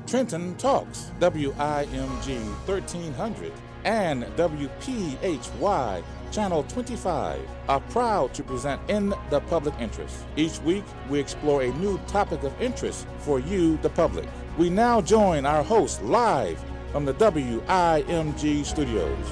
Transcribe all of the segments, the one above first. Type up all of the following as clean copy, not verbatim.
Trenton Talks, WIMG 1300, and WPHY Channel 25 are proud to present In the Public Interest. Each week, we explore a new topic of interest for you, the public. We now join our host live from the WIMG studios.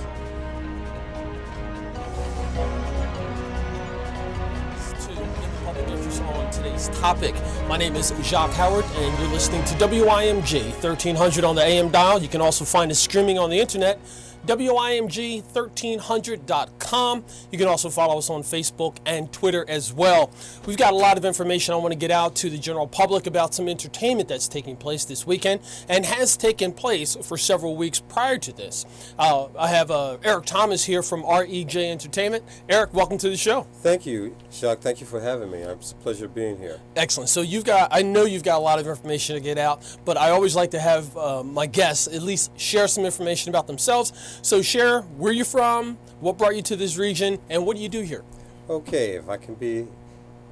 On today's topic. My name is Jacque Howard, and you're listening to WIMG 1300 on the AM dial. You can also find us streaming on the internet, WIMG1300.com. You can also follow us on Facebook and Twitter as well. We've got a lot of information I want to get out to the general public about some entertainment that's taking place this weekend and has taken place for several weeks prior to this. I have Eric Thomas here from REJ Entertainment. Eric, welcome to the show. Thank you, Jacque. Thank you for having me. It's a pleasure being here. Excellent. So I know you've got a lot of information to get out, but I always like to have my guests at least share some information about themselves. So share where you're from, what brought you to this region, and what do you do here? Okay, if I can be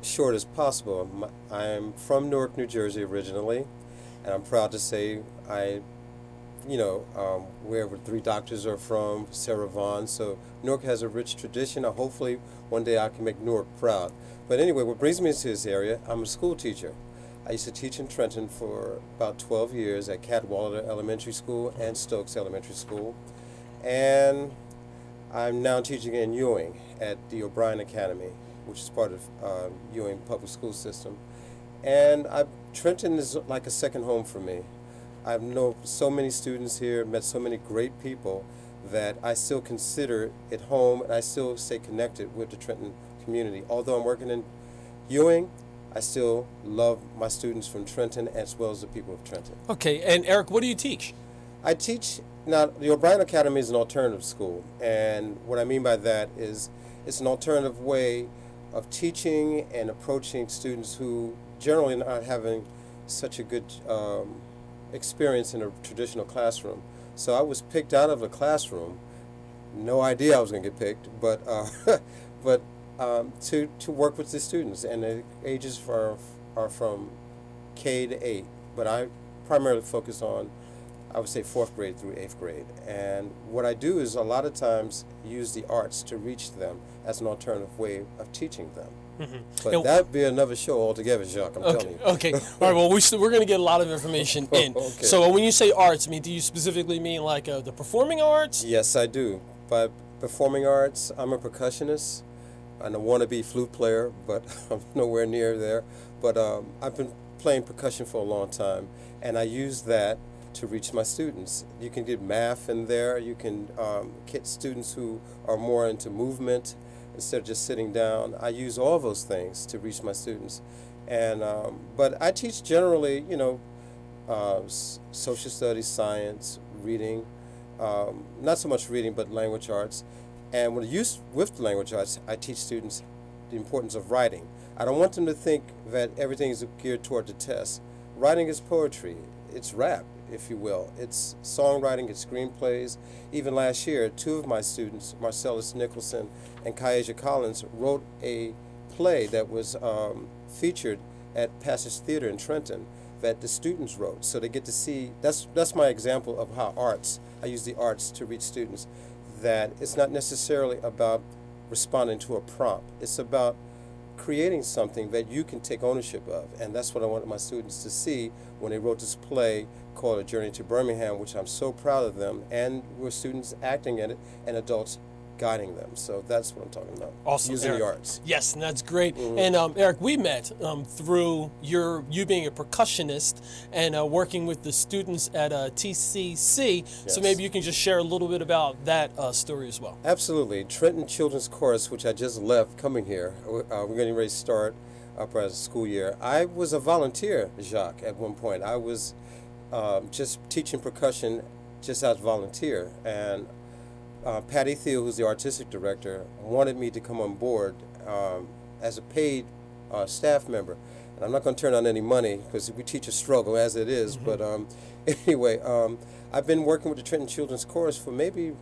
short as possible. I'm from Newark, New Jersey originally, and I'm proud to say where the three doctors are from, Sarah Vaughan. So Newark has a rich tradition. Hopefully one day I can make Newark proud. But anyway, what brings me to this area, I'm a school teacher. I used to teach in Trenton for about 12 years at Cadwallader Elementary School and Stokes Elementary School. And I'm now teaching in Ewing at the O'Brien Academy, which is part of Ewing Public School System. And Trenton is like a second home for me. I know so many students here, met so many great people that I still consider it home, and I still stay connected with the Trenton community. Although I'm working in Ewing, I still love my students from Trenton as well as the people of Trenton. Okay, and Eric, what do you teach? I teach. Now, the O'Brien Academy is an alternative school, and what I mean by that is it's an alternative way of teaching and approaching students who generally not having such a good experience in a traditional classroom. So I was picked out of the classroom, no idea I was going to get picked, but to work with the students, and the ages are from K to 8, but I primarily focus on, I would say, 4th grade through 8th grade. And what I do is a lot of times use the arts to reach them as an alternative way of teaching them. Mm-hmm. But that'd be another show altogether, Jacque, I'm telling you. Okay, all right, well, we're going to get a lot of information in. Okay. So when you say arts, do you specifically mean like the performing arts? Yes, I do. By performing arts, I'm a percussionist and a wannabe flute player, but I'm nowhere near there. But I've been playing percussion for a long time, and I use that to reach my students. You can get math in there. You can get students who are more into movement instead of just sitting down. I use all those things to reach my students. And but I teach generally, social studies, science, reading, not so much reading, but language arts. And with the language arts, I teach students the importance of writing. I don't want them to think that everything is geared toward the test. Writing is poetry. It's rap, if you will. It's songwriting, it's screenplays. Even last year, 2 of my students, Marcellus Nicholson and Kyaja Collins, wrote a play that was featured at Passage Theater in Trenton that the students wrote. So they get to see, that's my example of how I use the arts to reach students, that it's not necessarily about responding to a prompt. It's about creating something that you can take ownership of, and that's what I wanted my students to see when they wrote this play called A Journey to Birmingham, which I'm so proud of them, and we're students acting in it and adults guiding them. So that's what I'm talking about. Awesome, using Eric. the arts. Yes, and that's great. Mm-hmm. And Eric, we met through you being a percussionist and working with the students at TCC. Yes. So maybe you can just share a little bit about that story as well. Absolutely. Trenton Children's Chorus, which I just left coming here. We're getting ready to start up as a school year. I was a volunteer, Jacque, at one point. I was just teaching percussion just as a volunteer, and Patty Thiel, who's the artistic director, wanted me to come on board as a paid staff member. And I'm not going to turn down any money because we teach a struggle as it is. Mm-hmm. But anyway, I've been working with the Trenton Children's Chorus for maybe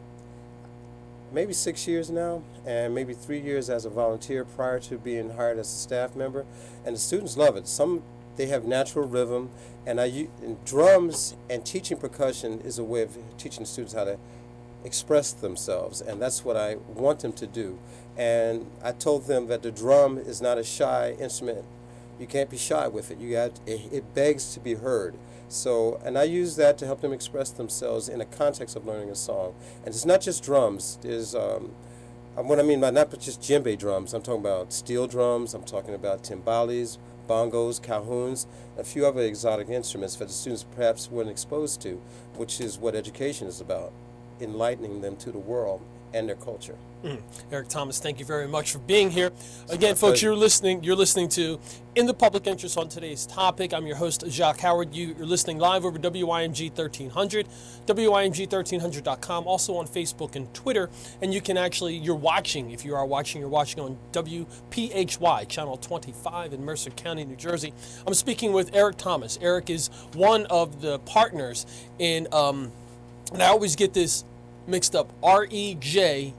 6 years now, and maybe 3 years as a volunteer prior to being hired as a staff member. And the students love it. Some they have natural rhythm, and and drums and teaching percussion is a way of teaching students how to express themselves, and that's what I want them to do. And I told them that the drum is not a shy instrument. You can't be shy with it. It begs to be heard. So, and I use that to help them express themselves in the context of learning a song. And it's not just drums. There's what I mean by not just djembe drums. I'm talking about steel drums. I'm talking about timbales, bongos, cajoons, a few other exotic instruments that the students perhaps weren't exposed to, which is what education is about, enlightening them to the world and their culture. Eric Thomas, thank you very much for being here. Again, folks, you're listening to In the Public Interest on today's topic. I'm your host, Jacque Howard. You're listening live over WIMG 1300, WIMG1300.com, also on Facebook and Twitter. And you can actually, you're watching on WPHY, Channel 25 in Mercer County, New Jersey. I'm speaking with Eric Thomas. Eric is one of the partners in, and I always get this mixed up, REJ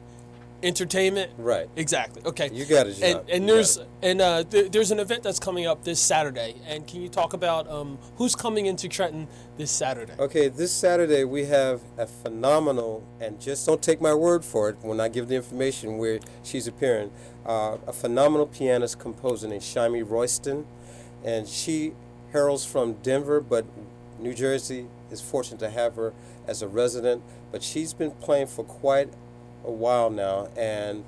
Entertainment. Right. Exactly. Okay. You got it, John. And there's an event that's coming up this Saturday. And can you talk about who's coming into Trenton this Saturday? Okay, this Saturday we have a phenomenal, and just don't take my word for it when I give the information where she's appearing, a phenomenal pianist composer named Jacque Royston, and she heralds from Denver, but New Jersey is fortunate to have her as a resident. But she's been playing for quite a while now, and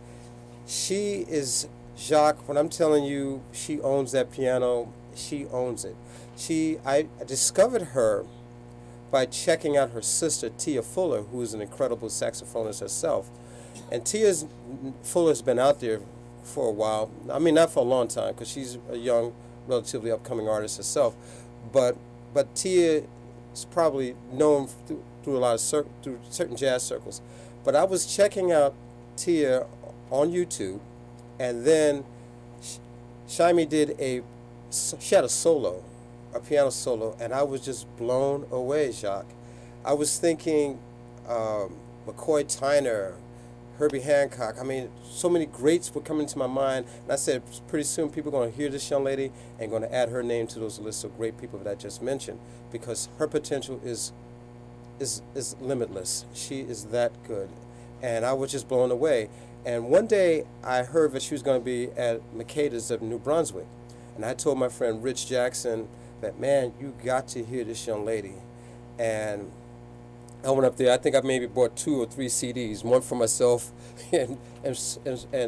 she is, Jacque, when I'm telling you she owns that piano, she owns it. I discovered her by checking out her sister Tia Fuller, who is an incredible saxophonist herself. And Fuller's been out there for a while. I mean, not for a long time, because she's a young, relatively upcoming artist herself. But Tia is probably known through a lot of through certain jazz circles. But I was checking out Tia on YouTube, and then Jacque she had a solo, a piano solo, and I was just blown away, Jacque. I was thinking McCoy Tyner, Herbie Hancock. I mean, so many greats were coming to my mind, and I said, pretty soon people are going to hear this young lady and going to add her name to those lists of great people that I just mentioned, because her potential is limitless. She is that good, and I was just blown away. And one day I heard that she was going to be at Makeda's of New Brunswick, and I told my friend Rich Jackson that, man, you got to hear this young lady. And I went up there. I think I maybe bought 2 or 3 CDs, one for myself and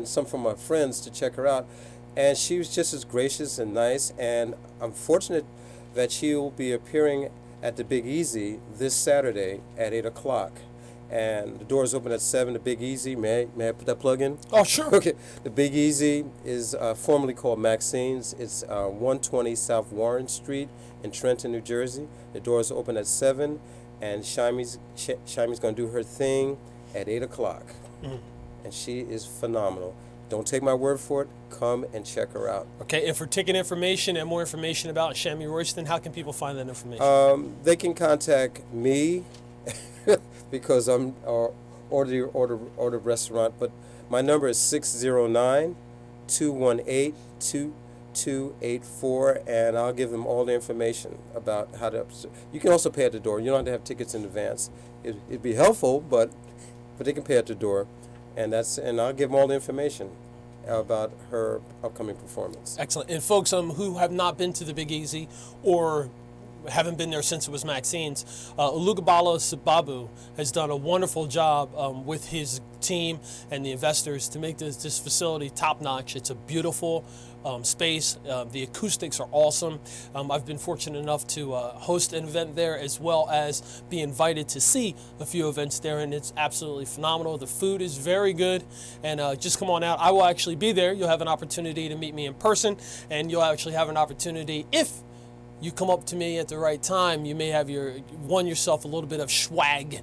some for my friends to check her out. And she was just as gracious and nice, and I'm fortunate that she will be appearing at the Big Easy this Saturday at 8 o'clock. And the doors open at 7, the Big Easy. May I put that plug in? Oh, sure. Okay. The Big Easy is formerly called Maxine's. It's 120 South Warren Street in Trenton, New Jersey. The doors open at 7, and Jacque's going to do her thing at 8 o'clock. And she is phenomenal. Don't take my word for it. Come and check her out. Okay, and for ticket information and more information about Jacque Royston, how can people find that information? They can contact me because I'm order restaurant, but my number is 609-218-2284, and I'll give them all the information about how to. You can also pay at the door. You don't have to have tickets in advance. It'd be helpful, but they can pay at the door. And I'll give them all the information about her upcoming performance. Excellent. And folks who have not been to the Big Easy or haven't been there since it was Maxine's, Olugabala Sababu has done a wonderful job with his team and the investors to make this facility top-notch. It's a beautiful space. The acoustics are awesome. I've been fortunate enough to host an event there, as well as be invited to see a few events there, and it's absolutely phenomenal. The food is very good, and just come on out. I will actually be there. You'll have an opportunity to meet me in person, and you'll actually have an opportunity, if you come up to me at the right time, you may have won yourself a little bit of swag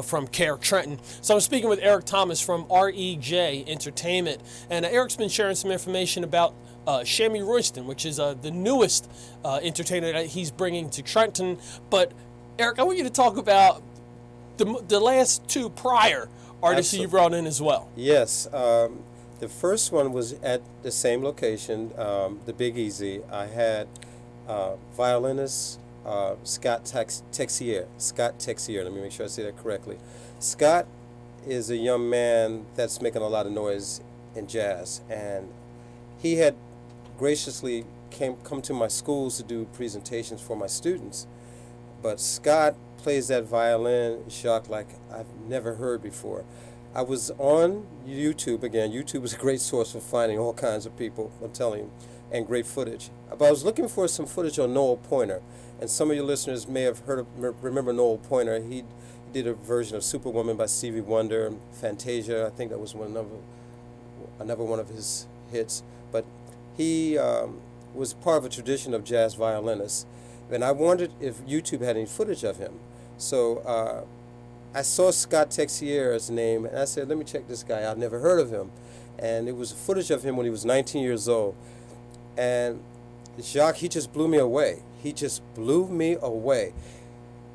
from Care Trenton. So I'm speaking with Eric Thomas from REJ Entertainment, and Eric's been sharing some information about Jacque Royston, which is the newest entertainer that he's bringing to Trenton. But Eric, I want you to talk about the last 2 prior artists that you brought in as well. Yes. The first one was at the same location, the Big Easy. I had violinist Scott Texier. Scott Texier, let me make sure I say that correctly. Scott is a young man that's making a lot of noise in jazz, and he had graciously come to my schools to do presentations for my students. But Scott plays that violin, Jacque, like I've never heard before. I was on YouTube again. YouTube is a great source for finding all kinds of people, I'm telling you, and great footage. But I was looking for some footage on Noel Pointer, and some of your listeners may have remember Noel Pointer. He did a version of Superwoman by Stevie Wonder, Fantasia. I think that was another one of his hits. But he was part of a tradition of jazz violinists, and I wondered if YouTube had any footage of him. So I saw Scott Texier's name, and I said, let me check this guy out. I've never heard of him. And it was footage of him when he was 19 years old. And Jacque, he just blew me away. He just blew me away.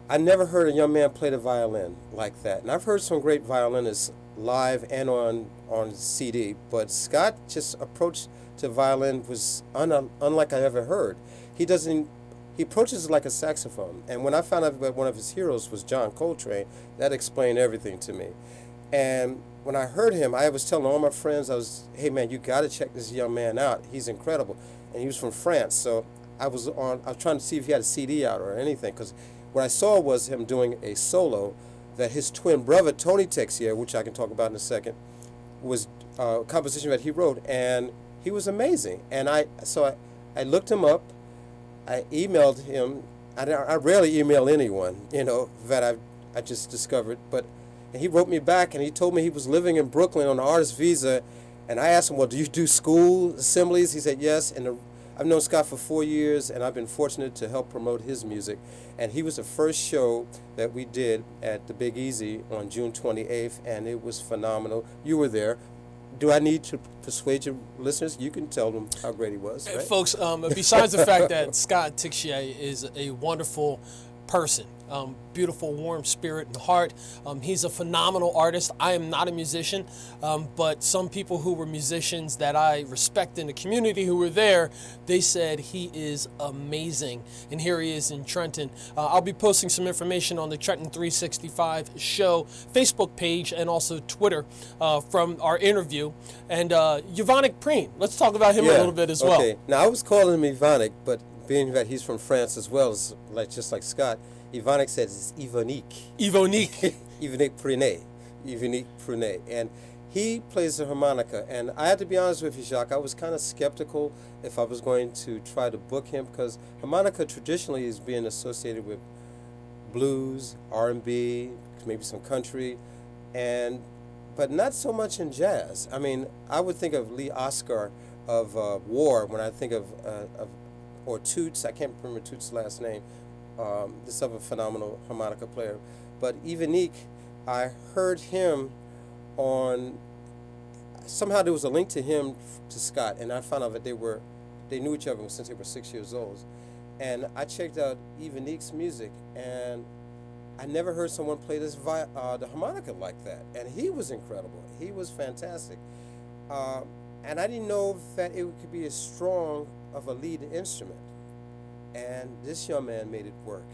I never heard a young man play the violin like that. And I've heard some great violinists live and on CD, but Scott just approach to violin was unlike I ever heard. He approaches it like a saxophone. And when I found out that one of his heroes was John Coltrane, that explained everything to me. And when I heard him, I was telling all my friends, hey man, you got to check this young man out. He's incredible. And he was from France, so I was trying to see if he had a CD out or anything, because what I saw was him doing a solo that his twin brother, Tony Texier, which I can talk about in a second, was a composition that he wrote, and he was amazing. And I looked him up. I emailed him. I rarely email anyone, that I just discovered. And he wrote me back, and he told me he was living in Brooklyn on an artist visa. And I asked him, well, do you do school assemblies? He said, yes. And I've known Scott for 4 years, and I've been fortunate to help promote his music. And he was the first show that we did at the Big Easy on June 28th, and it was phenomenal. You were there. Do I need to persuade your listeners? You can tell them how great he was, right? Folks, besides the fact that Scott Texier is a wonderful person, beautiful, warm spirit and heart. He's a phenomenal artist. I am not a musician, but some people who were musicians that I respect in the community who were there, they said he is amazing. And here he is in Trenton. I'll be posting some information on the Trenton 365 show Facebook page and also Twitter from our interview. And Yvonic Preen, let's talk about him a little bit as well. Okay. Now, I was calling him Yvonic, but being that he's from France as well, just like Scott, Yvonic says it's Yvonique. Yvonique. Yvonique Prunet. Yvonique Prunet. And he plays the harmonica. And I had to be honest with you, Jacque, I was kind of skeptical if I was going to try to book him, because harmonica traditionally is being associated with blues, R&B, maybe some country, but not so much in jazz. I mean, I would think of Lee Oscar of War when I think or Toots. I can't remember Toots' last name. This other phenomenal harmonica player. But Yvonique, I heard him somehow there was a link to him to Scott, and I found out that they knew each other since they were 6 years old. And I checked out Yvonique's music, and I never heard someone play the harmonica like that. And he was incredible. He was fantastic. And I didn't know that it could be as strong of a lead instrument. And this young man made it work.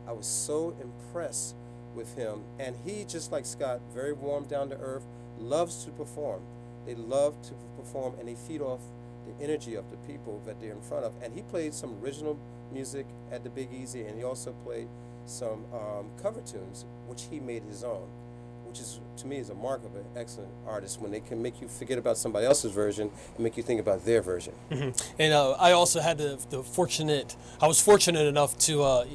I was so impressed with him. And he, just like Scott, very warm, down to earth, loves to perform. They love to perform, and they feed off the energy of the people that they're in front of. And he played some original music at the Big Easy, and he also played some cover tunes, which he made his own, which is, to me, is a mark of an excellent artist, when they can make you forget about somebody else's version and make you think about their version. Mm-hmm. And I also had I was fortunate enough to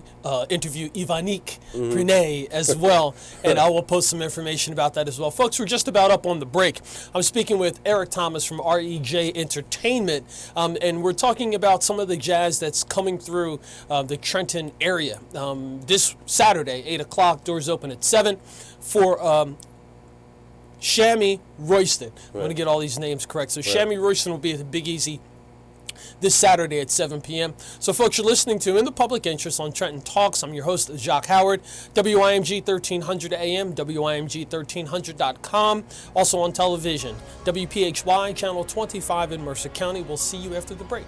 interview Yvonique Prunet as well, and I will post some information about that as well. Folks, we're just about up on the break. I'm speaking with Eric Thomas from REJ Entertainment, and we're talking about some of the jazz that's coming through the Trenton area. This Saturday, 8 o'clock, doors open at 7 for Shammy Royston. Right. I'm going to get all these names correct. So right. Shammy Royston will be at the Big Easy this Saturday at 7 p.m. So, folks, you're listening to In the Public Interest on Trenton Talks. I'm your host, Jacque Howard, WIMG 1300 AM, WIMG1300.com. Also on television, WPHY, Channel 25 in Mercer County. We'll see you after the break.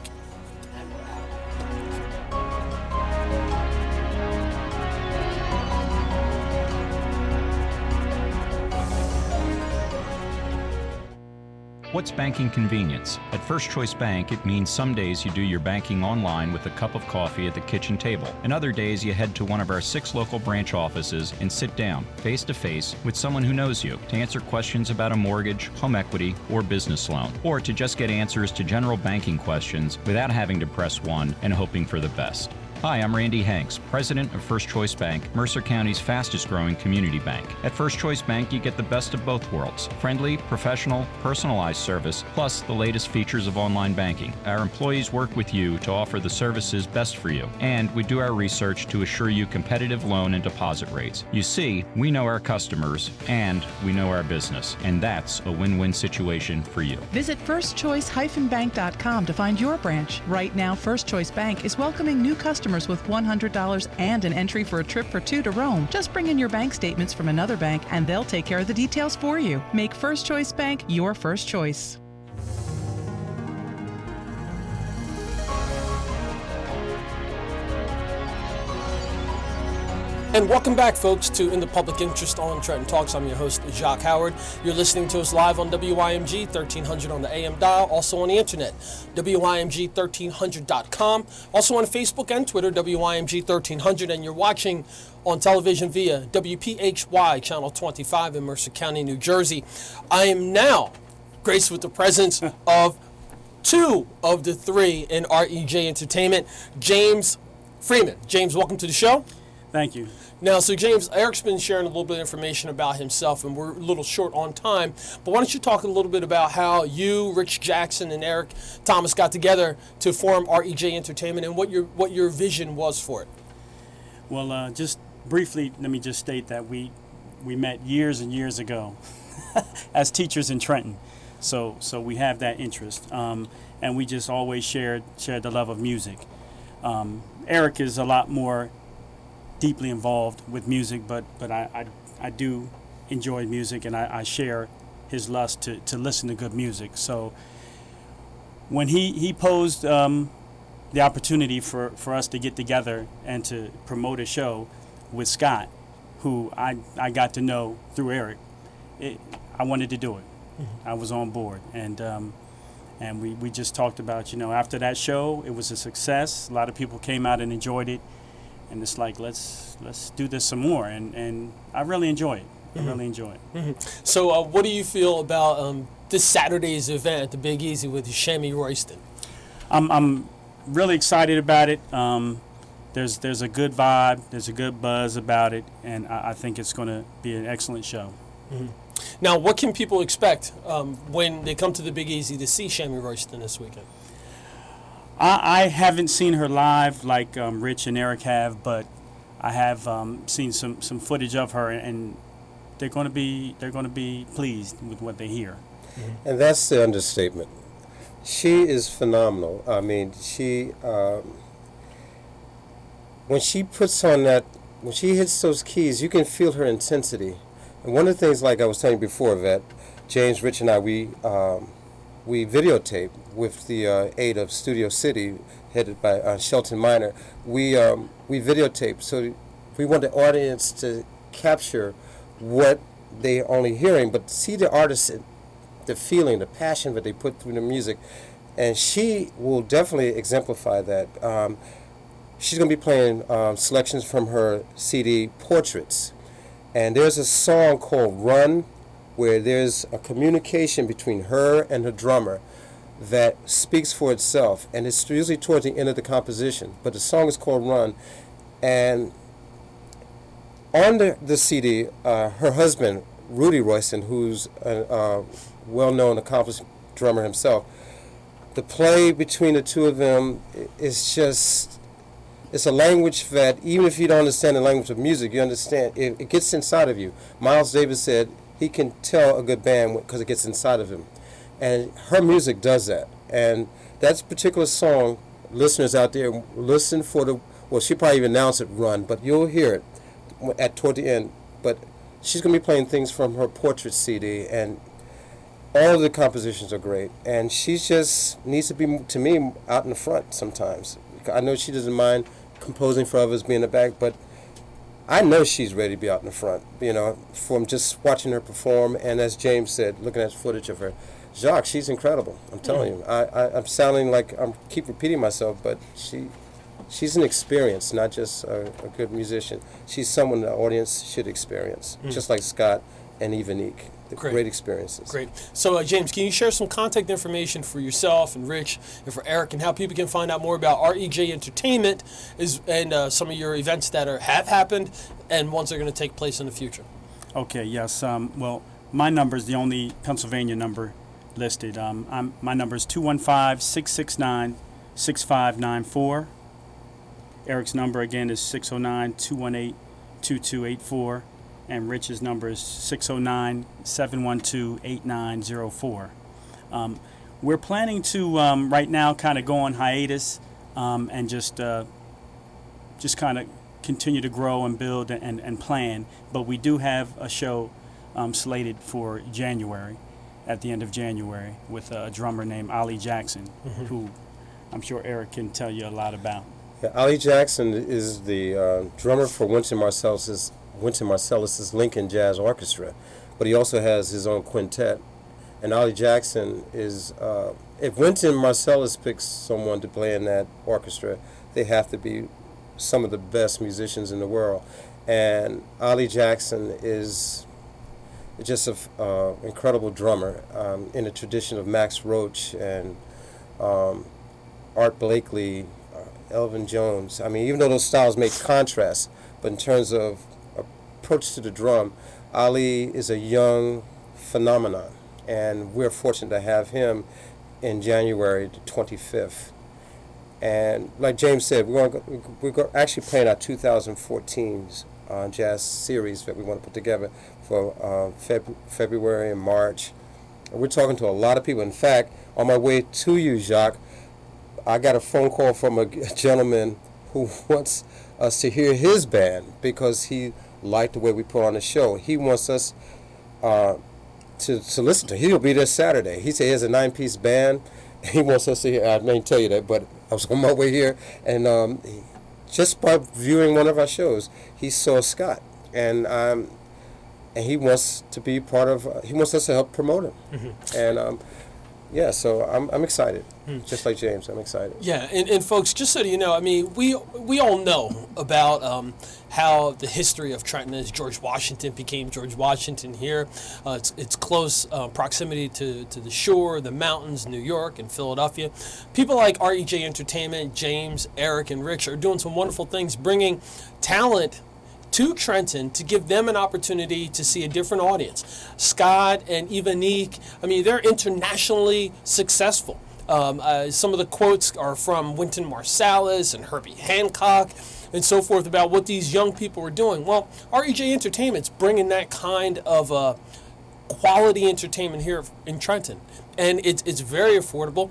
What's banking convenience? At First Choice Bank, it means some days you do your banking online with a cup of coffee at the kitchen table, and other days you head to one of our 6 local branch offices and sit down, face-to-face, with someone who knows you to answer questions about a mortgage, home equity, or business loan, or to just get answers to general banking questions without having to press 1 and hoping for the best. Hi, I'm Randy Hanks, President of First Choice Bank, Mercer County's fastest-growing community bank. At First Choice Bank, you get the best of both worlds. Friendly, professional, personalized service, plus the latest features of online banking. Our employees work with you to offer the services best for you, and we do our research to assure you competitive loan and deposit rates. You see, we know our customers, and we know our business, and that's a win-win situation for you. Visit firstchoice-bank.com to find your branch. Right now, First Choice Bank is welcoming new customers with $100 and an entry for a trip for 2 to Rome. Just bring in your bank statements from another bank and they'll take care of the details for you. Make First Choice Bank your first choice. And welcome back, folks, to In the Public Interest on Trenton Talks. I'm your host, Jacque Howard. You're listening to us live on WIMG 1300 on the AM dial, also on the internet, WIMG1300.com, also on Facebook and Twitter, WIMG 1300, and you're watching on television via WPHY Channel 25 in Mercer County, New Jersey. I am now graced with the presence of 2 of the 3 in REJ Entertainment, James Freeman. James, welcome to the show. Thank you. Now, so James, Eric's been sharing a little bit of information about himself, and we're a little short on time, but why don't you talk a little bit about how you, Rich Jackson, and Eric Thomas got together to form REJ Entertainment and what your vision was for it? Well, just briefly, let me just state that we met years and years ago as teachers in Trenton, so we have that interest, and we just always shared the love of music. Eric is a lot more deeply involved with music, but I do enjoy music, and I share his lust to listen to good music. So when he posed the opportunity for us to get together and to promote a show with Scott, who I got to know through Eric, I wanted to do it. Mm-hmm. I was on board, and we just talked about, after that show, it was a success. A lot of people came out and enjoyed it. And it's like, let's do this some more, and I really enjoy it. I really enjoy it. Mm-hmm. So what do you feel about this Saturday's event, the Big Easy with Shammy Royston? I'm really excited about it. There's a good vibe, there's a good buzz about it, and I think it's going to be an excellent show. Mm-hmm. Now, what can people expect when they come to the Big Easy to see Shammy Royston this weekend? I haven't seen her live like Rich and Eric have, but I have seen some footage of her, and they're going to be pleased with what they hear. Mm-hmm. And that's the understatement. She is phenomenal. I mean, when she puts on when she hits those keys, you can feel her intensity. And one of the things, like I was telling you before, that James, Rich, and I, we videotape with the aid of Studio City, headed by Shelton Miner. We videotape, so we want the audience to capture what they're only hearing, but see the artist, the feeling, the passion that they put through the music. And she will definitely exemplify that. She's going to be playing selections from her CD, Portraits. And there's a song called Run, where there's a communication between her and her drummer that speaks for itself, and it's usually towards the end of the composition. But the song is called Run, and on the CD, her husband, Rudy Royston, who's a well-known, accomplished drummer himself, the play between the two of them is just, it's a language that even if you don't understand the language of music, you understand, it gets inside of you. Miles Davis said he can tell a good band because it gets inside of him. And her music does that. And that particular song, listeners out there, listen for she'll probably even announce it, Run, but you'll hear it toward the end. But she's going to be playing things from her Portrait CD, and all of the compositions are great. And she just needs to be, to me, out in the front sometimes. I know she doesn't mind composing for others, being in the back, but I know she's ready to be out in the front, from just watching her perform, and as James said, looking at footage of her. Jacque, she's incredible. I'm telling you. I'm sounding like I'm keep repeating myself, but she's an experience, not just a good musician. She's someone the audience should experience, just like Scott and Evanique. Great experiences. Great. So, James, can you share some contact information for yourself and Rich and for Eric, and how people can find out more about REJ Entertainment and some of your events that have happened and ones that are going to take place in the future? Okay, yes. Well, my number is the only Pennsylvania number listed. My number is 215-669-6594. Eric's number, again, is 609-218-2284. And Rich's number is 609-712-8904. We're planning to right now kind of go on hiatus and just kind of continue to grow and build and plan. But we do have a show slated for January, at the end of January, with a drummer named Ollie Jackson, who I'm sure Eric can tell you a lot about. Yeah, Ollie Jackson is the drummer for Wynton Marsalis's Lincoln Jazz Orchestra, but he also has his own quintet. And Ollie Jackson is, if Wynton Marsalis picks someone to play in that orchestra, they have to be some of the best musicians in the world. And Ollie Jackson is just an incredible drummer in the tradition of Max Roach and Art Blakely, Elvin Jones. I mean, even though those styles make contrast, but in terms of approach to the drum, Ali is a young phenomenon, and we're fortunate to have him in January the 25th. And like James said, we're actually playing our 2014's jazz series that we want to put together for February and March. And we're talking to a lot of people. In fact, on my way to you, Jacque, I got a phone call from a gentleman who wants us to hear his band because he liked the way we put on the show. He wants us to listen to. He'll be there Saturday. He said he has a 9-piece band. He wants us to hear. I may tell you that, but I was on my way here, and just by viewing one of our shows, he saw Scott, and he wants to be part of. He wants us to help promote him, and yeah, so I'm excited. Just like James, I'm excited. Yeah, and folks, just so you know, I mean, we all know about how the history of Trenton is. George Washington became George Washington here. It's close proximity to the shore, the mountains, New York and Philadelphia. People like REJ Entertainment, James, Eric, and Rich are doing some wonderful things, bringing talent to Trenton to give them an opportunity to see a different audience. Scott and Evanique, I mean, they're internationally successful. Some of the quotes are from Wynton Marsalis and Herbie Hancock and so forth about what these young people are doing. Well, REJ Entertainment's bringing that kind of quality entertainment here in Trenton, and it's very affordable.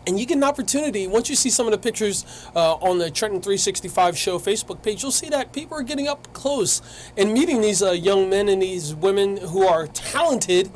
And you get an opportunity, once you see some of the pictures on the Trenton 365 Show Facebook page, you'll see that people are getting up close and meeting these young men and these women who are talented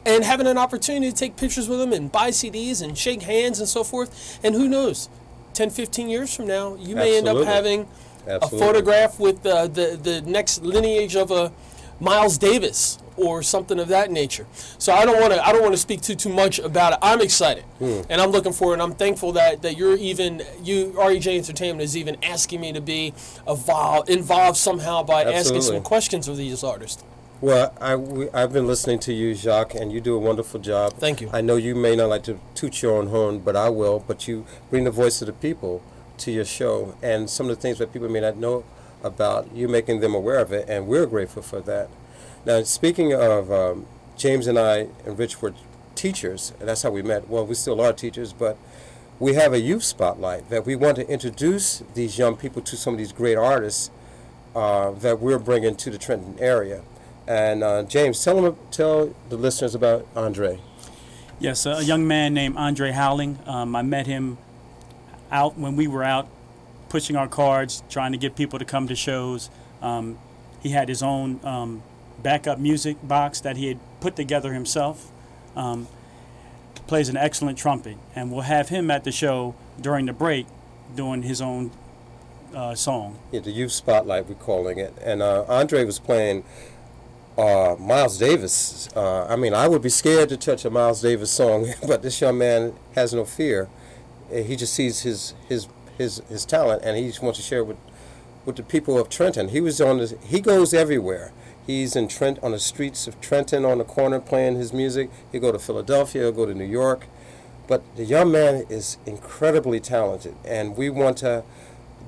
and having an opportunity to take pictures with them and buy CDs and shake hands and so forth. And who knows, 10, 15 years from now, you may end up having a photograph with the next lineage of a Miles Davis or something of that nature. So I don't want to speak too much about it. I'm excited, and I'm looking forward, and I'm thankful that REJ Entertainment is even asking me to be involved somehow by asking some questions of these artists. Well, I've been listening to you, Jacque, and you do a wonderful job. Thank you. I know you may not like to toot your own horn, but I will. But you bring the voice of the people to your show, and some of the things that people may not know about, you making them aware of it, and we're grateful for that. Now, speaking of James and I and Rich were teachers, and that's how we met. Well, we still are teachers, but we have a youth spotlight that we want to introduce these young people to some of these great artists that we're bringing to the Trenton area. And James, tell the listeners about Andre. Yes, a young man named Andre Howling. I met him out when we were out pushing our cards, trying to get people to come to shows. He had his own backup music box that he had put together himself. Plays an excellent trumpet, and we'll have him at the show during the break doing his own song. Yeah, the Youth Spotlight, we're calling it. And Andre was playing Miles Davis. I mean, I would be scared to touch a Miles Davis song, but this young man has no fear. He just sees his talent, and he just wants to share it with the people of Trenton. He goes everywhere. He's in on the streets of Trenton on the corner playing his music. He'll go to Philadelphia, he'll go to New York. But the young man is incredibly talented, and we want to,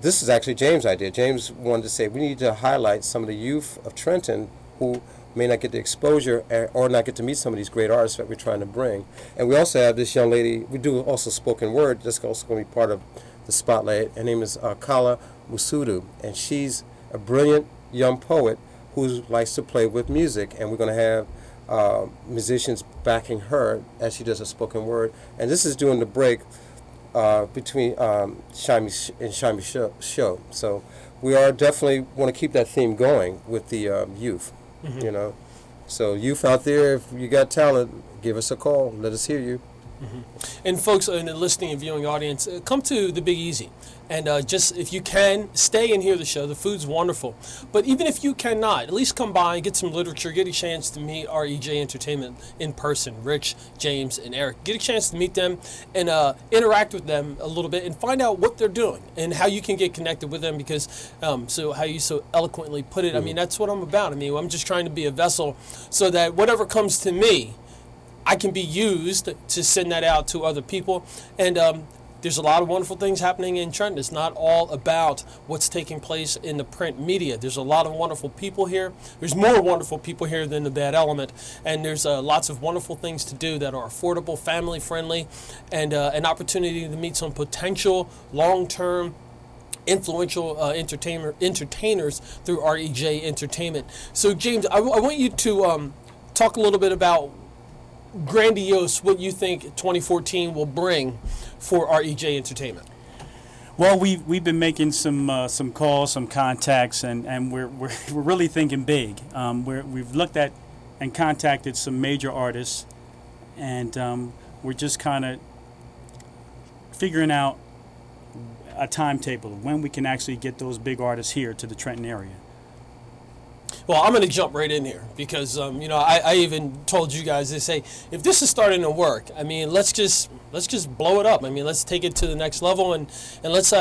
this is actually James' idea. James wanted to say we need to highlight some of the youth of Trenton who may not get the exposure or not get to meet some of these great artists that we're trying to bring. And we also have this young lady, we do also spoken word, that's also going to be part of the spotlight. Her name is Kala Musudu, and she's a brilliant young poet who likes to play with music, and we're going to have musicians backing her as she does a spoken word. And this is during the break between Shiny show. So we are definitely want to keep that theme going with the youth, you know. So youth out there, if you got talent, give us a call. Let us hear you. And folks in the listening and viewing audience, come to the Big Easy. And just, if you can, stay and hear the show. The food's wonderful. But even if you cannot, at least come by and get some literature, get a chance to meet REJ Entertainment in person, Rich, James, and Eric. Get a chance to meet them and interact with them a little bit and find out what they're doing and how you can get connected with them because, so how you so eloquently put it, I mean, that's what I'm about. I mean, I'm just trying to be a vessel so that whatever comes to me, I can be used to send that out to other people. And there's a lot of wonderful things happening in Trenton. It's not all about what's taking place in the print media. There's a lot of wonderful people here. There's more wonderful people here than the Bad Element. And there's lots of wonderful things to do that are affordable, family-friendly, and an opportunity to meet some potential long-term influential entertainers through REJ Entertainment. So, James, I want you to talk a little bit about grandiose what you think 2014 will bring for REJ Entertainment. Well, we've been making some calls, some contacts, and we're really thinking big. We've looked at and contacted some major artists, and we're just kind of figuring out a timetable of when we can actually get those big artists here to the Trenton area. Well, I'm going to jump right in here because, you know, I even told you guys to say, if this is starting to work, I mean, let's just blow it up. I mean, let's take it to the next level and let's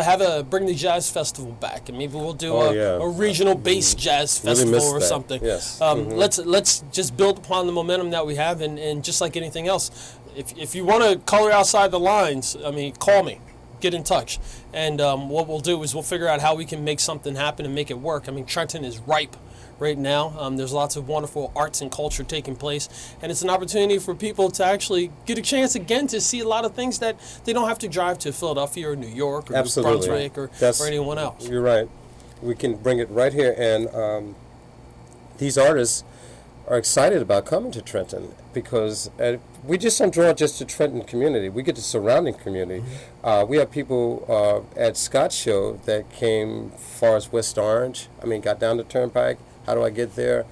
bring the jazz festival back, and maybe we'll do a regional-based jazz festival or something. Yes. Let's just build upon the momentum that we have, and just like anything else, if you want to color outside the lines, I mean, call me. Get in touch, and what we'll do is we'll figure out how we can make something happen and make it work. I mean, Trenton is ripe right now. There's lots of wonderful arts and culture taking place, and it's an opportunity for people to actually get a chance again to see a lot of things that they don't have to drive to Philadelphia or New York or New Brunswick or anyone else. You're right. We can bring it right here, and these artists are excited about coming to Trenton because we just don't draw just the Trenton community. We get the surrounding community. We have people at Scott's show that came far as West Orange. I mean, got down the Turnpike. How do I get there?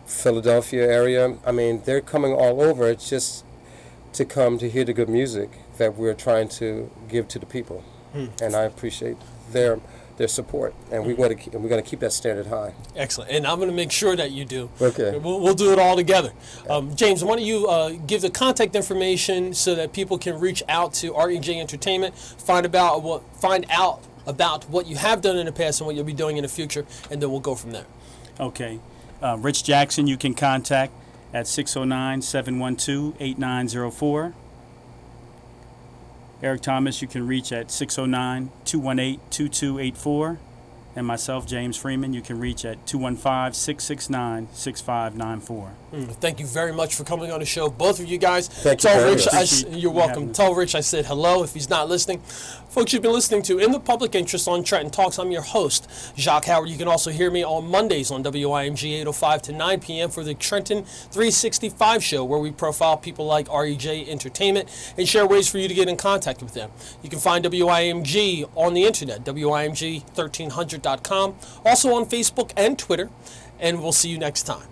Philadelphia area. I mean, they're coming all over. It's just to come to hear the good music that we're trying to give to the people. And I appreciate their support, and we're going to keep that standard high. Excellent, and I'm going to make sure that you do. Okay. We'll do it all together. James, why don't you give the contact information so that people can reach out to REJ Entertainment, find out about what you have done in the past and what you'll be doing in the future, and then we'll go from there. Okay. Rich Jackson, you can contact at 609-712-8904. Eric Thomas, you can reach at 609-218-2284. And myself, James Freeman, you can reach at 215-669-6594. Thank you very much for coming on the show, both of you guys. Thank you. You're welcome. Tell Rich I said hello if he's not listening. Folks, you've been listening to In the Public Interest on Trenton Talks. I'm your host, Jacque Howard. You can also hear me on Mondays on WIMG 805 to 9 p.m. for the Trenton 365 show, where we profile people like REJ Entertainment and share ways for you to get in contact with them. You can find WIMG on the internet, WIMG1300.com, also on Facebook and Twitter, and we'll see you next time.